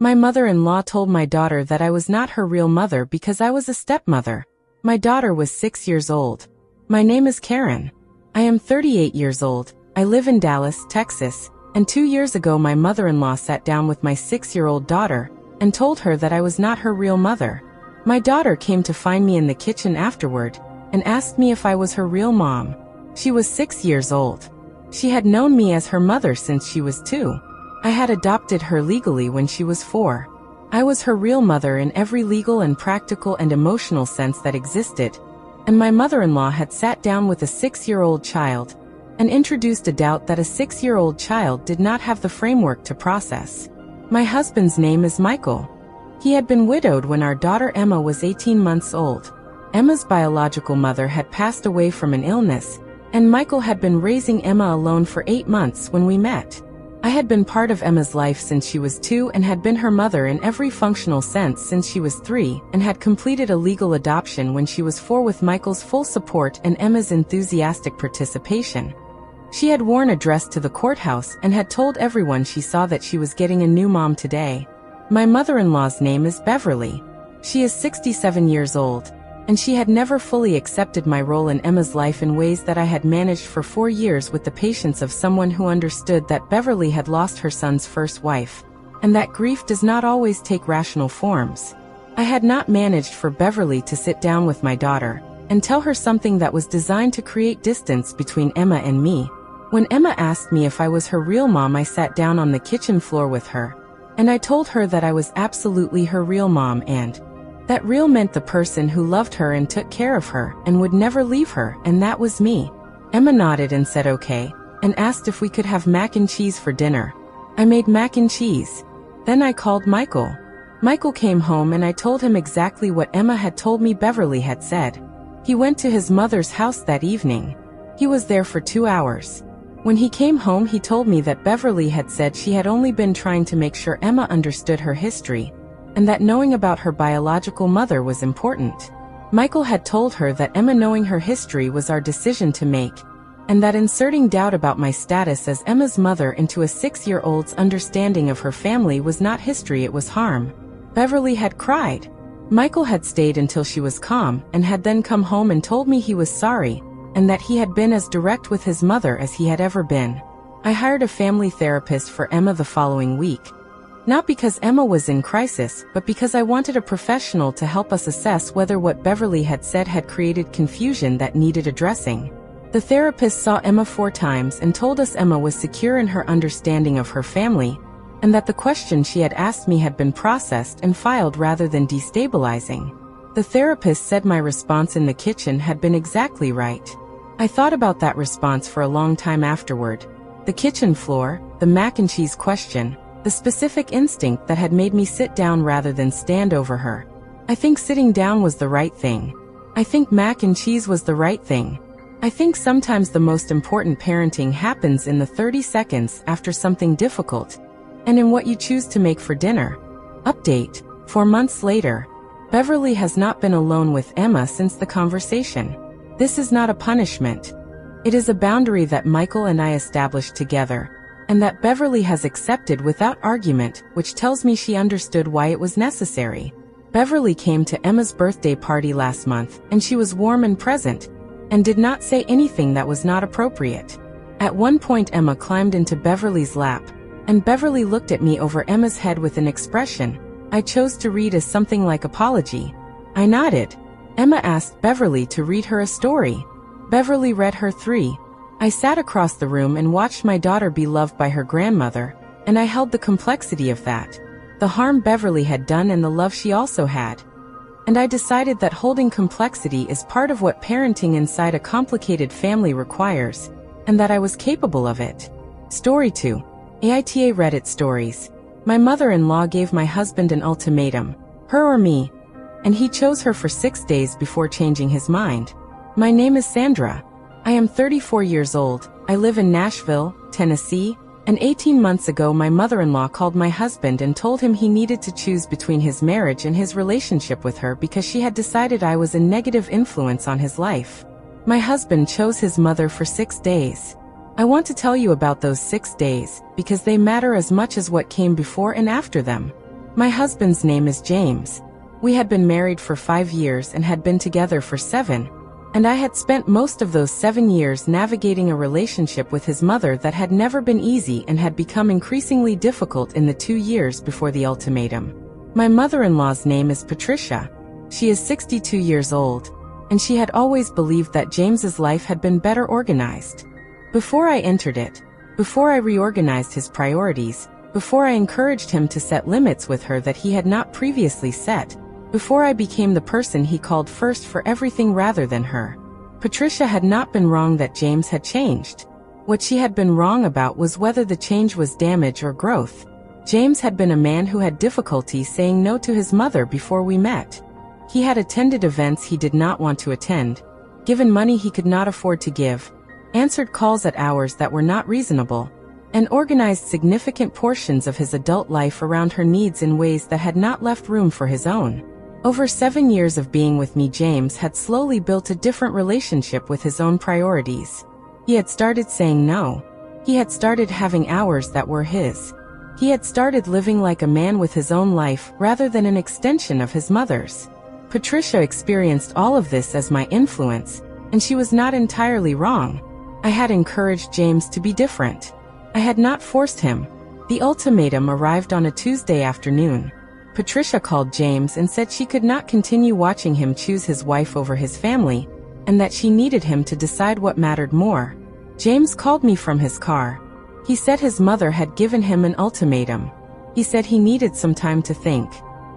My mother-in-law told my daughter that I was not her real mother because I was a stepmother. My daughter was 6 years old. My name is Karen. I am 38 years old. I live in Dallas, Texas, and 2 years ago my mother-in-law sat down with my 6-year-old daughter and told her that I was not her real mother. My daughter came to find me in the kitchen afterward and asked me if I was her real mom. She was 6 years old. She had known me as her mother since she was 2. I had adopted her legally when she was 4. I was her real mother in every legal and practical and emotional sense that existed, and my mother-in-law had sat down with a 6-year-old child and introduced a doubt that a 6-year-old child did not have the framework to process. My husband's name is Michael. He had been widowed when our daughter Emma was 18 months old. Emma's biological mother had passed away from an illness, and Michael had been raising Emma alone for 8 months when we met. I had been part of Emma's life since she was 2 and had been her mother in every functional sense since she was 3, and had completed a legal adoption when she was 4 with Michael's full support and Emma's enthusiastic participation. She had worn a dress to the courthouse and had told everyone she saw that she was getting a new mom today. My mother-in-law's name is Beverly. She is 67 years old, and she had never fully accepted my role in Emma's life in ways that I had managed for 4 years with the patience of someone who understood that Beverly had lost her son's first wife, and that grief does not always take rational forms. I had not managed for Beverly to sit down with my daughter and tell her something that was designed to create distance between Emma and me. When Emma asked me if I was her real mom, I sat down on the kitchen floor with her, and I told her that I was absolutely her real mom, and that real meant the person who loved her and took care of her and would never leave her, and that was me. Emma nodded and said okay, and asked if we could have mac and cheese for dinner. I made mac and cheese. Then I called Michael. Michael came home and I told him exactly what Emma had told me Beverly had said. He went to his mother's house that evening. He was there for 2 hours. When he came home, he told me that Beverly had said she had only been trying to make sure Emma understood her history, and that knowing about her biological mother was important. Michael had told her that Emma knowing her history was our decision to make, and that inserting doubt about my status as Emma's mother into a 6-year-old's understanding of her family was not history, it was harm. Beverly had cried. Michael had stayed until she was calm and had then come home and told me he was sorry, and that he had been as direct with his mother as he had ever been. I hired a family therapist for Emma the following week. Not because Emma was in crisis, but because I wanted a professional to help us assess whether what Beverly had said had created confusion that needed addressing. The therapist saw Emma 4 times and told us Emma was secure in her understanding of her family, and that the question she had asked me had been processed and filed rather than destabilizing. The therapist said my response in the kitchen had been exactly right. I thought about that response for a long time afterward. The kitchen floor, the mac and cheese question, the specific instinct that had made me sit down rather than stand over her. I think sitting down was the right thing. I think mac and cheese was the right thing. I think sometimes the most important parenting happens in the 30 seconds after something difficult, and in what you choose to make for dinner. Update: 4 months later. Beverly has not been alone with Emma since the conversation. This is not a punishment. It is a boundary that Michael and I established together, and that Beverly has accepted without argument, which tells me she understood why it was necessary. Beverly came to Emma's birthday party last month, and she was warm and present, and did not say anything that was not appropriate. At one point Emma climbed into Beverly's lap, and Beverly looked at me over Emma's head with an expression I chose to read as something like apology. I nodded. Emma asked Beverly to read her a story. Beverly read her 3. I sat across the room and watched my daughter be loved by her grandmother, and I held the complexity of that, the harm Beverly had done and the love she also had. And I decided that holding complexity is part of what parenting inside a complicated family requires, and that I was capable of it. Story 2. AITA Reddit Stories. My mother-in-law gave my husband an ultimatum, her or me, and he chose her for 6 days before changing his mind. My name is Sandra. I am 34 years old. I live in Nashville, Tennessee, and 18 months ago my mother-in-law called my husband and told him he needed to choose between his marriage and his relationship with her because she had decided I was a negative influence on his life. My husband chose his mother for 6 days. I want to tell you about those 6 days, because they matter as much as what came before and after them. My husband's name is James. We had been married for 5 years and had been together for 7, and I had spent most of those 7 years navigating a relationship with his mother that had never been easy and had become increasingly difficult in the 2 years before the ultimatum. My mother-in-law's name is Patricia. She is 62 years old, and she had always believed that James's life had been better organized. Before I entered it, before I reorganized his priorities, before I encouraged him to set limits with her that he had not previously set, before I became the person he called first for everything rather than her, Patricia had not been wrong that James had changed. What she had been wrong about was whether the change was damage or growth. James had been a man who had difficulty saying no to his mother before we met. He had attended events he did not want to attend, given money he could not afford to give, answered calls at hours that were not reasonable, and organized significant portions of his adult life around her needs in ways that had not left room for his own. Over 7 years of being with me, James had slowly built a different relationship with his own priorities. He had started saying no. He had started having hours that were his. He had started living like a man with his own life rather than an extension of his mother's. Patricia experienced all of this as my influence, and she was not entirely wrong. I had encouraged James to be different. I had not forced him. The ultimatum arrived on a Tuesday afternoon. Patricia called James and said she could not continue watching him choose his wife over his family, and that she needed him to decide what mattered more. James called me from his car. He said his mother had given him an ultimatum. He said he needed some time to think.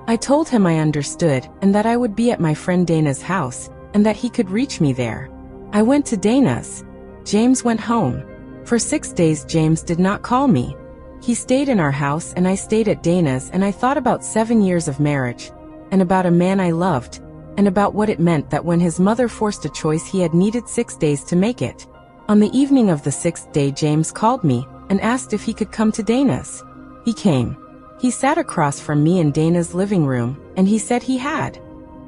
I told him I understood and that I would be at my friend Dana's house, and that he could reach me there. I went to Dana's. James went home. For 6 days James did not call me. He stayed in our house and I stayed at Dana's, and I thought about 7 years of marriage, and about a man I loved, and about what it meant that when his mother forced a choice he had needed 6 days to make it. On the evening of the 6th day James called me and asked if he could come to Dana's. He came. He sat across from me in Dana's living room, and he said he had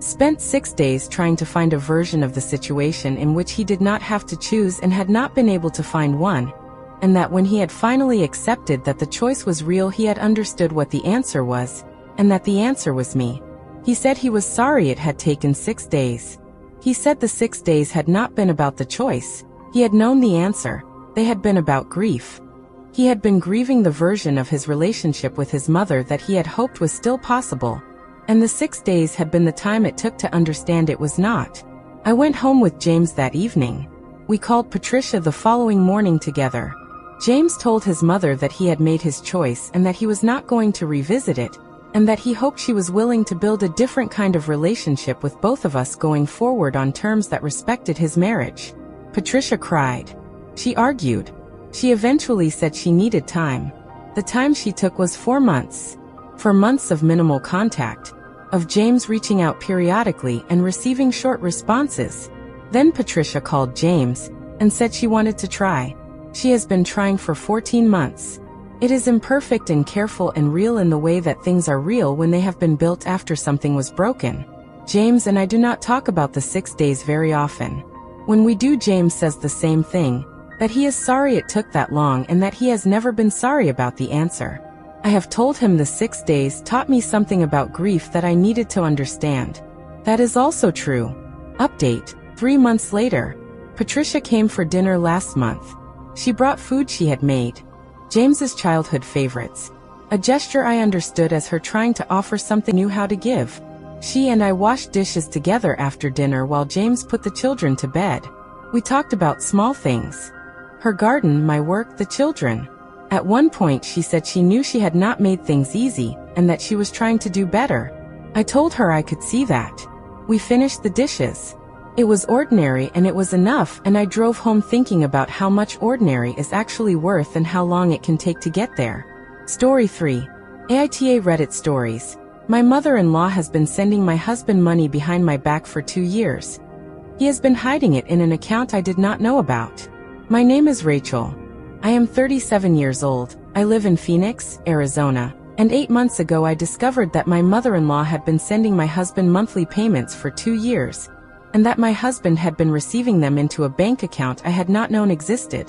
spent 6 days trying to find a version of the situation in which he did not have to choose and had not been able to find one, and that when he had finally accepted that the choice was real he had understood what the answer was, and that the answer was me. He said he was sorry it had taken 6 days. He said the 6 days had not been about the choice. He had known the answer. They had been about grief. He had been grieving the version of his relationship with his mother that he had hoped was still possible, and the 6 days had been the time it took to understand it was not. I went home with James that evening. We called Patricia the following morning together. James told his mother that he had made his choice and that he was not going to revisit it, and that he hoped she was willing to build a different kind of relationship with both of us going forward on terms that respected his marriage. Patricia cried. She argued. She eventually said she needed time. The time she took was 4 months. 4 months of minimal contact, of James reaching out periodically and receiving short responses. Then Patricia called James and said she wanted to try. She has been trying for 14 months. It is imperfect and careful and real in the way that things are real when they have been built after something was broken. James and I do not talk about the 6 days very often. When we do, James says the same thing, that he is sorry it took that long and that he has never been sorry about the answer. I have told him the 6 days taught me something about grief that I needed to understand. That is also true. Update: 3 months later. Patricia came for dinner last month. She brought food she had made. James's childhood favorites. A gesture I understood as her trying to offer something new how to give. She and I washed dishes together after dinner while James put the children to bed. We talked about small things. Her garden, my work, the children. At one point she said she knew she had not made things easy, and that she was trying to do better. I told her I could see that. We finished the dishes. It was ordinary and it was enough, and I drove home thinking about how much ordinary is actually worth and how long it can take to get there. Story 3. AITA Reddit Stories. My mother-in-law has been sending my husband money behind my back for 2 years. He has been hiding it in an account I did not know about. My name is Rachel. I am 37 years old. I live in Phoenix, Arizona, and 8 months ago I discovered that my mother-in-law had been sending my husband monthly payments for 2 years, and that my husband had been receiving them into a bank account I had not known existed.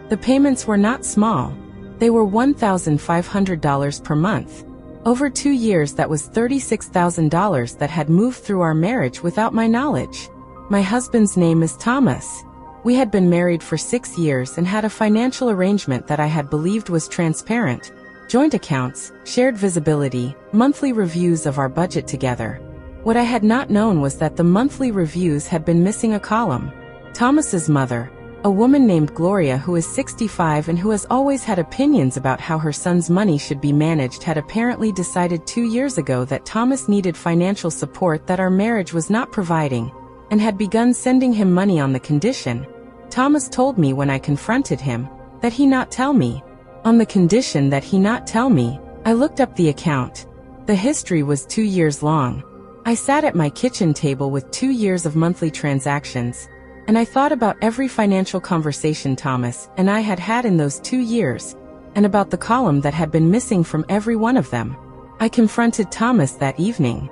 The payments were not small. They were $1,500 per month. Over 2 years, that was $36,000 that had moved through our marriage without my knowledge. My husband's name is Thomas. We had been married for 6 years and had a financial arrangement that I had believed was transparent. Joint accounts, shared visibility, monthly reviews of our budget together. What I had not known was that the monthly reviews had been missing a column. Thomas's mother, a woman named Gloria who is 65 and who has always had opinions about how her son's money should be managed, had apparently decided 2 years ago that Thomas needed financial support that our marriage was not providing, and had begun sending him money on the condition, Thomas told me when I confronted him, that he not tell me. On the condition that he not tell me, I looked up the account. The history was 2 years long. I sat at my kitchen table with 2 years of monthly transactions, and I thought about every financial conversation Thomas and I had had in those 2 years, and about the column that had been missing from every one of them. I confronted Thomas that evening.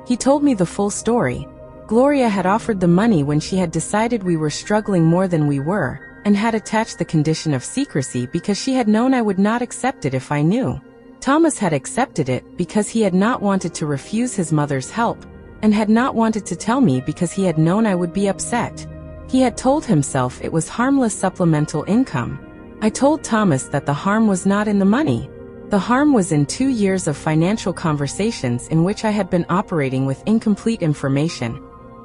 He told me the full story. Gloria had offered the money when she had decided we were struggling more than we were, and had attached the condition of secrecy because she had known I would not accept it if I knew. Thomas had accepted it because he had not wanted to refuse his mother's help, and had not wanted to tell me because he had known I would be upset. He had told himself it was harmless supplemental income. I told Thomas that the harm was not in the money. The harm was in 2 years of financial conversations in which I had been operating with incomplete information,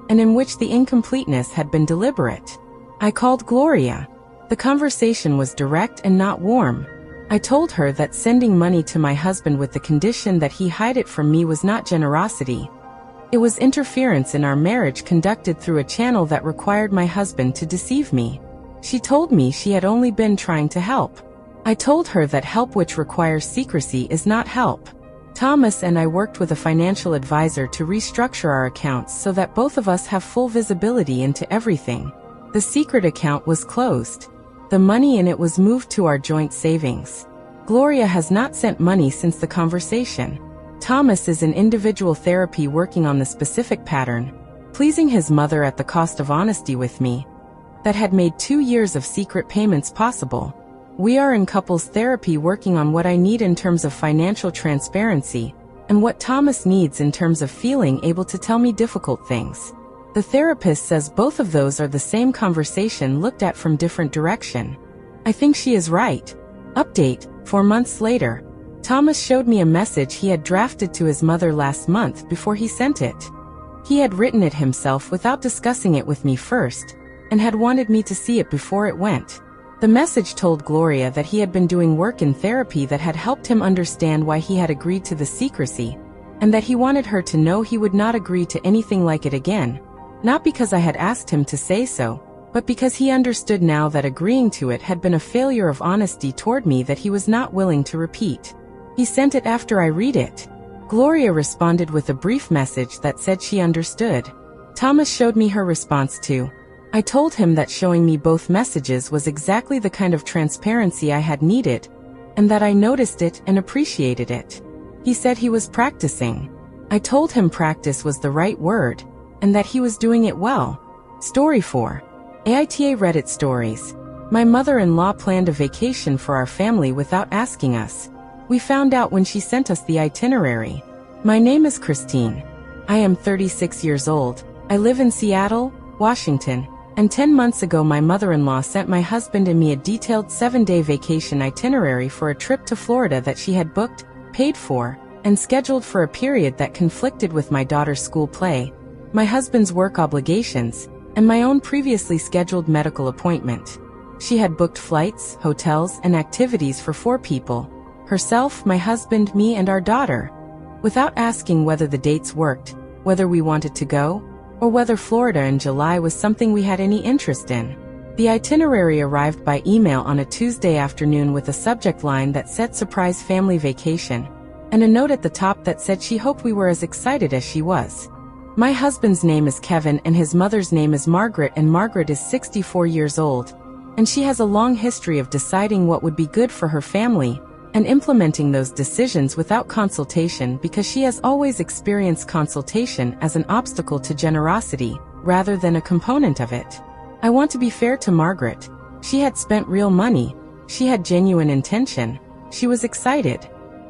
and in which the incompleteness had been deliberate. I called Gloria. The conversation was direct and not warm. I told her that sending money to my husband with the condition that he hide it from me was not generosity. It was interference in our marriage conducted through a channel that required my husband to deceive me. She told me she had only been trying to help. I told her that help which requires secrecy is not help. Thomas and I worked with a financial advisor to restructure our accounts so that both of us have full visibility into everything. The secret account was closed. The money in it was moved to our joint savings. Gloria has not sent money since the conversation. Thomas is in individual therapy working on the specific pattern, pleasing his mother at the cost of honesty with me, that had made 2 years of secret payments possible. We are in couples therapy working on what I need in terms of financial transparency, and what Thomas needs in terms of feeling able to tell me difficult things. The therapist says both of those are the same conversation looked at from different direction. I think she is right. Update, 4 months later. Thomas showed me a message he had drafted to his mother last month before he sent it. He had written it himself without discussing it with me first, and had wanted me to see it before it went. The message told Gloria that he had been doing work in therapy that had helped him understand why he had agreed to the secrecy, and that he wanted her to know he would not agree to anything like it again, not because I had asked him to say so, but because he understood now that agreeing to it had been a failure of honesty toward me that he was not willing to repeat. He sent it after I read it. Gloria responded with a brief message that said she understood. Thomas showed me her response too. I told him that showing me both messages was exactly the kind of transparency I had needed, and that I noticed it and appreciated it. He said he was practicing. I told him practice was the right word, and that he was doing it well. Story 4. AITA Reddit Stories. My mother-in-law planned a vacation for our family without asking us. We found out when she sent us the itinerary. My name is Christine. I am 36 years old. I live in Seattle, Washington, and 10 months ago my mother-in-law sent my husband and me a detailed 7-day vacation itinerary for a trip to Florida that she had booked, paid for, and scheduled for a period that conflicted with my daughter's school play, my husband's work obligations, and my own previously scheduled medical appointment. She had booked flights, hotels, and activities for 4 people, herself, my husband, me, and our daughter, without asking whether the dates worked, whether we wanted to go, or whether Florida in July was something we had any interest in. The itinerary arrived by email on a Tuesday afternoon with a subject line that said surprise family vacation, and a note at the top that said she hoped we were as excited as she was. My husband's name is Kevin and his mother's name is Margaret, and Margaret is 64 years old, and she has a long history of deciding what would be good for her family, and implementing those decisions without consultation because she has always experienced consultation as an obstacle to generosity, rather than a component of it. I want to be fair to Margaret. She had spent real money. She had genuine intention. She was excited.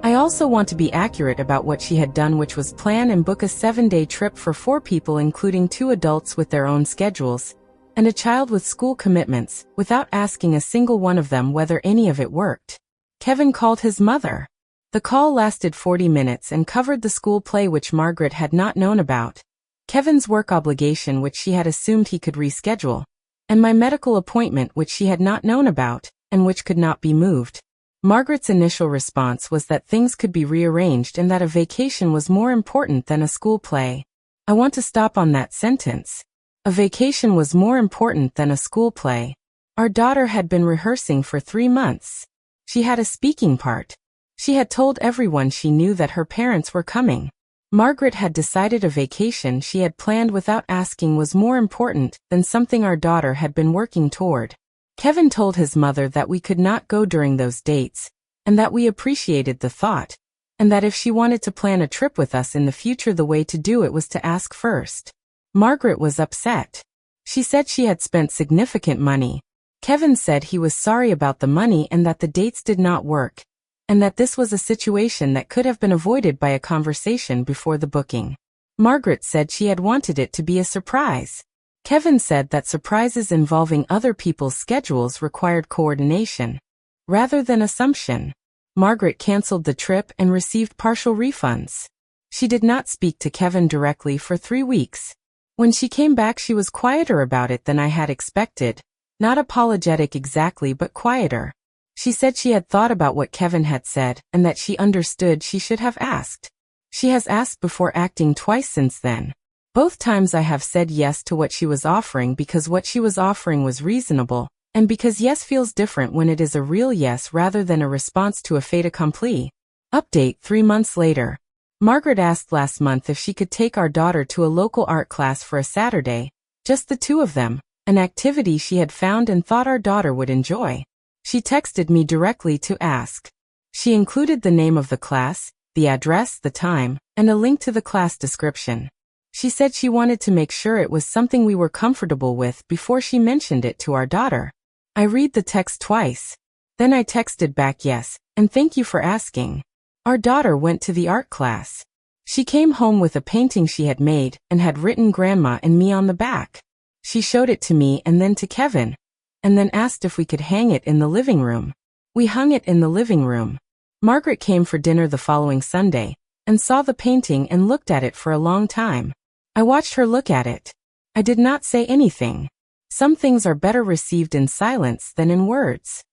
I also want to be accurate about what she had done, which was plan and book a 7-day trip for 4 people, including 2 adults with their own schedules, and a child with school commitments, without asking a single one of them whether any of it worked. Kevin called his mother. The call lasted 40 minutes and covered the school play, which Margaret had not known about, Kevin's work obligation, which she had assumed he could reschedule, and my medical appointment, which she had not known about, and which could not be moved. Margaret's initial response was that things could be rearranged and that a vacation was more important than a school play. I want to stop on that sentence. A vacation was more important than a school play. Our daughter had been rehearsing for 3 months. She had a speaking part. She had told everyone she knew that her parents were coming. Margaret had decided a vacation she had planned without asking was more important than something our daughter had been working toward. Kevin told his mother that we could not go during those dates, and that we appreciated the thought, and that if she wanted to plan a trip with us in the future, the way to do it was to ask first. Margaret was upset. She said she had spent significant money. Kevin said he was sorry about the money and that the dates did not work, and that this was a situation that could have been avoided by a conversation before the booking. Margaret said she had wanted it to be a surprise. Kevin said that surprises involving other people's schedules required coordination, rather than assumption. Margaret canceled the trip and received partial refunds. She did not speak to Kevin directly for 3 weeks. When she came back, she was quieter about it than I had expected, not apologetic exactly, but quieter. She said she had thought about what Kevin had said and that she understood she should have asked. She has asked before acting twice since then. Both times I have said yes to what she was offering because what she was offering was reasonable, and because yes feels different when it is a real yes rather than a response to a fait accompli. Update 3 months later. Margaret asked last month if she could take our daughter to a local art class for a Saturday, just the 2 of them, an activity she had found and thought our daughter would enjoy. She texted me directly to ask. She included the name of the class, the address, the time, and a link to the class description. She said she wanted to make sure it was something we were comfortable with before she mentioned it to our daughter. I read the text twice. Then I texted back yes, and thank you for asking. Our daughter went to the art class. She came home with a painting she had made and had written Grandma and me on the back. She showed it to me and then to Kevin, and then asked if we could hang it in the living room. We hung it in the living room. Margaret came for dinner the following Sunday and saw the painting and looked at it for a long time. I watched her look at it. I did not say anything. Some things are better received in silence than in words.